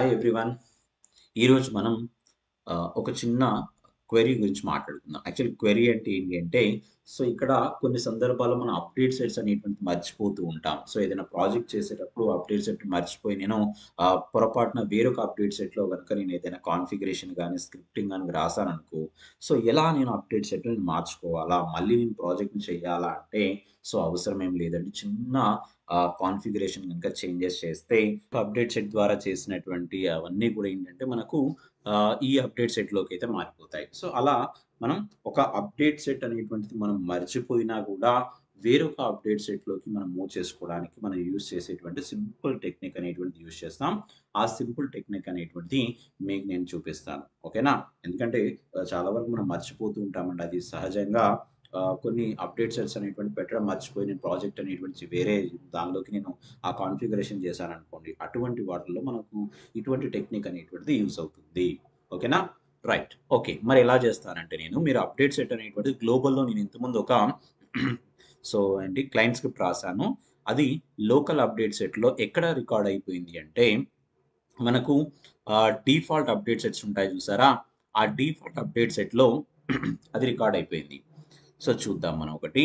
Hi everyone. ఈరోజు మనం ఒక చిన్న క్వెరీ గురించి మాట్లాడుకుందాం. యాక్చువల్లీ క్వెరీ అంటే ఏంటి అంటే, ఇక్కడ కొన్ని సందర్భాల్లో మనం అప్డేట్ సెట్స్ అనేటువంటిది మర్చిపోతూ ఉంటాం. ఏదైనా ప్రాజెక్ట్ చేసేటప్పుడు అప్డేట్ సెట్ మర్చిపోయి నేను పొరపాటున వేరొక అప్డేట్ సెట్‌లో గనుక నేను ఏదైనా కాన్ఫిగరేషన్ గాని, స్క్రిప్టింగ్ గాని రాసాననుకో, ఎలా నేను అప్డేట్ సెట్‌ని మార్చుకోవాలా? మళ్ళీ నేను ప్రాజెక్ట్‌ని చేయాలా అంటే, అవసరం ఏం లేదండి. చిన్న కాన్ఫిగరేషన్ గనుక చేంజెస్ చేస్తే అప్డేట్ సెట్ ద్వారా చేసినటువంటి అవన్నీ కూడా ఏంటంటే మనకు ఈ అప్డేట్ సెట్‌లోకైతే మారిపోతాయి. అలా మనం ఒక అప్డేట్ సెట్ అనేటువంటిది మనం మర్చిపోయినా గూడా వేరొక అప్డేట్ సెట్‌లోకి మనం మూవ్ చేసుకోవడానికి మనం యూజ్ చేసేటువంటి సింపుల్ టెక్నిక్ అనేటువంటిది యూజ్ చేస్తాం. ఆ సింపుల్ టెక్నిక్ అనేటువంటిది మీకు నేను చూపిస్తాను. ఓకేనా? ఎందుకంటే చాలా వరకు మనం మర్చిపోతూ ఉంటామండి. అది సహజంగా కొన్ని అప్డేట్ సెట్స్ అనేటువంటివి పెట్టడం మర్చిపోయి నేను ప్రాజెక్ట్ అనేటువంటిది వేరే దానిలోకి నేను ఆ కాన్ఫిగరేషన్ చేశాననుకోండి. అటువంటి వాటిల్లో మనకు ఇటువంటి టెక్నిక్ అనేటువంటిది యూజ్ అవుతుంది. ఓకేనా? రైట్. ఓకే. మరి ఎలా చేస్తానంటే మీరు అప్డేట్ సెట్ అనేటువంటిది గ్లోబల్‌లో నేను ఇంతకుముందు ఒక క్లయింట్ స్క్రిప్ట్ రాసాను. అది లోకల్ అప్డేట్ సెట్‌లో ఎక్కడ రికార్డ్ అయిపోయింది అంటే మనకు డిఫాల్ట్ అప్డేట్ సెట్స్ ఉంటాయి చూసారా? ఆ డిఫాల్ట్ అప్డేట్ సెట్‌లో అది రికార్డ్ అయిపోయింది. చూద్దాం మనం ఒకటి.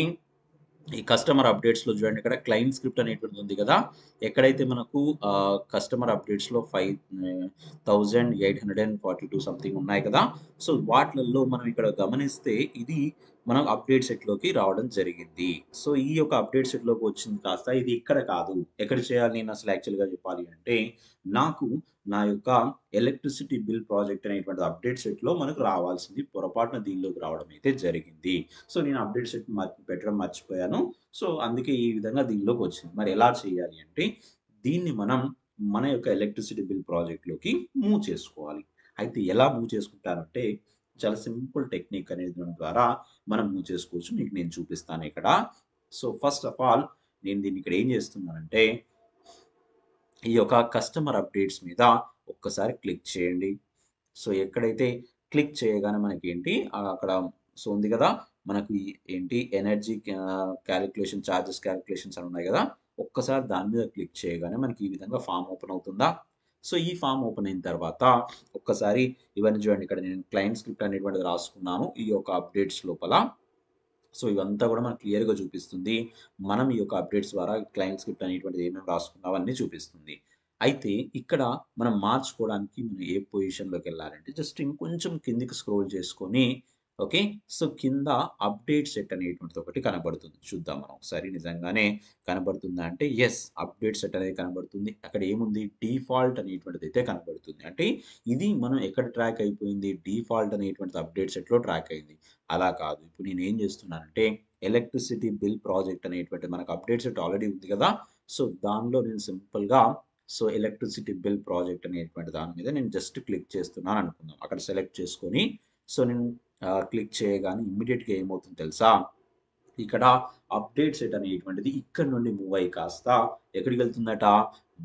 ఈ కస్టమర్ అప్డేట్స్‌లో చూడండి, ఇక్కడ క్లయింట్ స్క్రిప్ట్ అనేటువంటిది ఉంది కదా! ఎక్కడైతే మనకు కస్టమర్ అప్డేట్స్‌లో 5842 సంథింగ్ ఉన్నాయి కదా! వాటిలల్లో మనం ఇక్కడ గమనిస్తే ఇది మనం అప్డేట్ సెట్‌లోకి రావడం జరిగింది. ఈ యొక్క అప్డేట్ సెట్‌లోకి వచ్చింది కాస్త ఇది ఇక్కడ కాదు. ఎక్కడ చేయాలి నేను అసలు యాక్చువల్‌గా చెప్పాలి అంటే, నాకు నా యొక్క ఎలక్ట్రిసిటీ బిల్ ప్రాజెక్ట్ అనేటువంటి అప్డేట్ సెట్‌లో మనకు రావాల్సింది పొరపాటున దీనిలోకి రావడం అయితే జరిగింది. నేను అప్డేట్ సెట్ పెట్టడం మర్చిపోయాను. అందుకే ఈ విధంగా దీనిలోకొచ్చింది. మరి ఎలా చేయాలి అంటే, దీన్ని మనం మన యొక్క ఎలక్ట్రిసిటీ బిల్ ప్రాజెక్ట్‌లోకి మూవ్ చేసుకోవాలి. అయితే ఎలా మూవ్ చేసుకుంటానంటే, చాలా సింపుల్ టెక్నిక్ అనేది దాని ద్వారా మనం మూవ్ చేసుకోవచ్చు. మీకు నేను చూపిస్తాను ఇక్కడ. ఫస్ట్ ఆఫ్ ఆల్ నేను దీన్ని ఇక్కడ ఏం చేస్తున్నానంటే, ఈ యొక్క కస్టమర్ అప్డేట్స్ మీద ఒక్కసారి క్లిక్ చేయండి. ఎక్కడైతే క్లిక్ చేయగానే మనకేంటి అక్కడ ఉంది గదా! మనకు ఏంటి ఎనర్జీ చార్జెస్ కాలిక్యులేషన్స్ అని ఉన్నాయి గదా! ఒక్కసారి దాని మీద క్లిక్ చేయగానే మనకి ఈ విధంగా ఫార్మ్ ఓపెన్ అవుతుందా? ఈ ఫార్మ్ ఓపెన్ అయిన తర్వాత ఒక్కసారి ఇవన్నీ చూడండి, ఇక్కడ నేను క్లయింట్ స్క్రిప్ట్ అనేటువంటిది రాసుకున్నాను ఈ యొక్క అప్డేట్స్ లోపల. ఇవంతా గూడా మనకు క్లియర్‌గా చూపిస్తుంది. మనం ఈ యొక్క అప్డేట్స్ ద్వారా క్లయింట్ స్క్రిప్ట్ అనేటువంటిది ఏమేమి రాసుకున్నాం అన్నీ చూపిస్తుంది. అయితే ఇక్కడ మనం మార్చుకోవడానికి మనం ఏ పొజిషన్‌లోకెళ్ళాలంటే జస్ట్ ఇంకొంచెం కిందకి స్క్రోల్ చేసుకొని ఓకే. కింద అప్డేట్ సెట్ అనేటువంటిది ఒకటి కనబడుతుంది. చూద్దాం మనం ఒకసారి నిజంగానే కనబడుతుందా అంటే యెస్, అప్డేట్ సెట్ అనేది కనబడుతుంది. అక్కడ ఏముంది డిఫాల్ట్ అనేటువంటిదైతే కనబడుతుంది. అంటే ఇది మనం ఎక్కడ ట్రాక్ అయిపోయింది, డిఫాల్ట్ అనేటువంటిది అప్డేట్ సెట్‌లో ట్రాక్ అయింది. అలా కాదు. ఇప్పుడు నేనేం జేస్తున్నానంటే, ఎలక్ట్రిసిటీ బిల్ ప్రాజెక్ట్ అనేటువంటి మనకు అప్డేట్ సెట్ ఆల్రెడీ ఉంది గదా! దానిలో నేను సింపుల్‌గా ఎలక్ట్రిసిటీ బిల్ ప్రాజెక్ట్ అనేటువంటి దాని మీద నేను జస్ట్ క్లిక్ చేస్తున్నాను అనుకుందాం. అక్కడ సెలెక్ట్ చేసుకొని, నేను క్లిక్ చేయగానే ఇమ్మీడియేట్‌గా ఏమవుతుందో తెలుసా? ఇక్కడ అప్డేట్ సెట్ అనేటువంటిది ఇక్కడి నుండి మూవ్ అయ్యి కాస్త ఎక్కడికెళ్తుందట?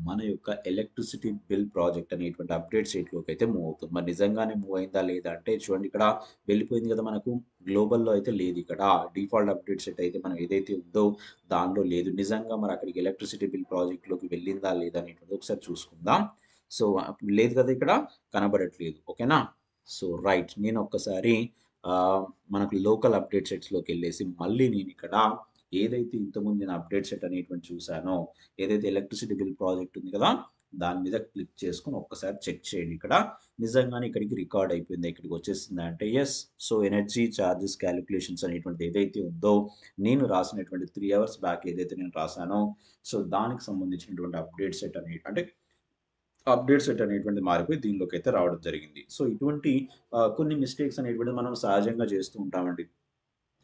మన యొక్క ఎలక్ట్రిసిటీ బిల్ ప్రాజెక్ట్ అనేటువంటి అప్డేట్ సెట్‌లోకైతే మూవ్ అవుతుంది. మరి నిజంగానే మూవ్ అయిందా లేదా అంటే చూడండి, ఇక్కడ వెళ్ళిపోయింది కదా మనకు. గ్లోబల్‌లో అయితే లేదిక్కడ. డిఫాల్ట్ అప్డేట్ సెట్ అయితే మనం ఏదైతే ఉందో దానిలో లేదు. నిజంగా మరి అక్కడికి ఎలక్ట్రిసిటీ బిల్ ప్రాజెక్ట్‌లోకి వెళ్ళిందా లేదా అనేటువంటిది ఒకసారి చూసుకుందాం. లేదు కదా ఇక్కడ. కనబడట్లేదు. ఓకేనా? రైట్. నేనొక్కసారి మనకు లోకల్ అప్డేట్ సెట్స్‌లోకెళ్ళేసి మళ్ళీ నేనిక్కడ ఏదైతే ఇంతకుముందు నేను అప్డేట్ సెట్ అనేటువంటిది చూసానో, ఏదైతే ఎలక్ట్రిసిటీ బిల్ ప్రాజెక్ట్ ఉంది కదా! దాని మీద క్లిక్ చేసుకొని ఒక్కసారి చెక్ చేయండి ఇక్కడ. నిజంగానే ఇక్కడికి రికార్డ్ అయిపోయిందా? ఇక్కడికొచ్చేసిందా అంటే యెస్. ఎనర్జీ చార్జెస్ కాలిక్యులేషన్స్ అనేటువంటిది ఏదైతే ఉందో, నేను రాసినటువంటి 3 అవర్స్ బ్యాక్ ఏదైతే నేను రాసానో, దానికి సంబంధించినటువంటి అప్డేట్ సెట్ అనేటువంటిది మారిపోయి దీనిలోకైతే రావడం జరిగింది. ఇటువంటి కొన్ని మిస్టేక్స్ అనేటువంటివి మనం సహజంగా చేస్తూ ఉంటామండి.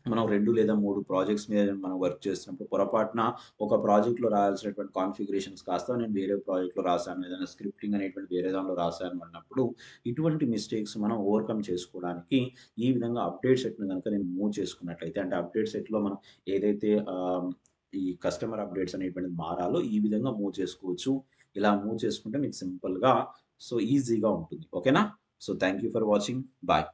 మనం 2 లేదా 3 ప్రాజెక్ట్స్ మీద మనం వర్క్ చేస్తున్నప్పుడు పొరపాటున ఒక ప్రాజెక్ట్‌లో రాయాల్సినటువంటి కాన్ఫిగరేషన్స్ కాస్త నేను వేరే ప్రాజెక్ట్‌లో రాసాను. ఏదైనా స్క్రిప్టింగ్ అనేటువంటి వేరే దానిలో రాసాను అన్నప్పుడు ఇటువంటి మిస్టేక్స్ మనం ఓవర్‌కమ్ చేసుకోవడానికి ఈ విధంగా అప్డేట్ సెట్‌ని గనుక నేను మూవ్ చేసుకున్నట్లయితే, అంటే అప్డేట్ సెట్‌లో మనం ఏదైతే ఈ కస్టమర్ అప్డేట్స్ అనేటువంటిది మారాలో ఈ విధంగా మూవ్ చేసుకోవచ్చు. ఇలా మూవ్ చేసుకుంటే మీకు సింపుల్‌గా ఈజీగా ఉంటుంది. ఓకేనా? Thank you for watching. Bye.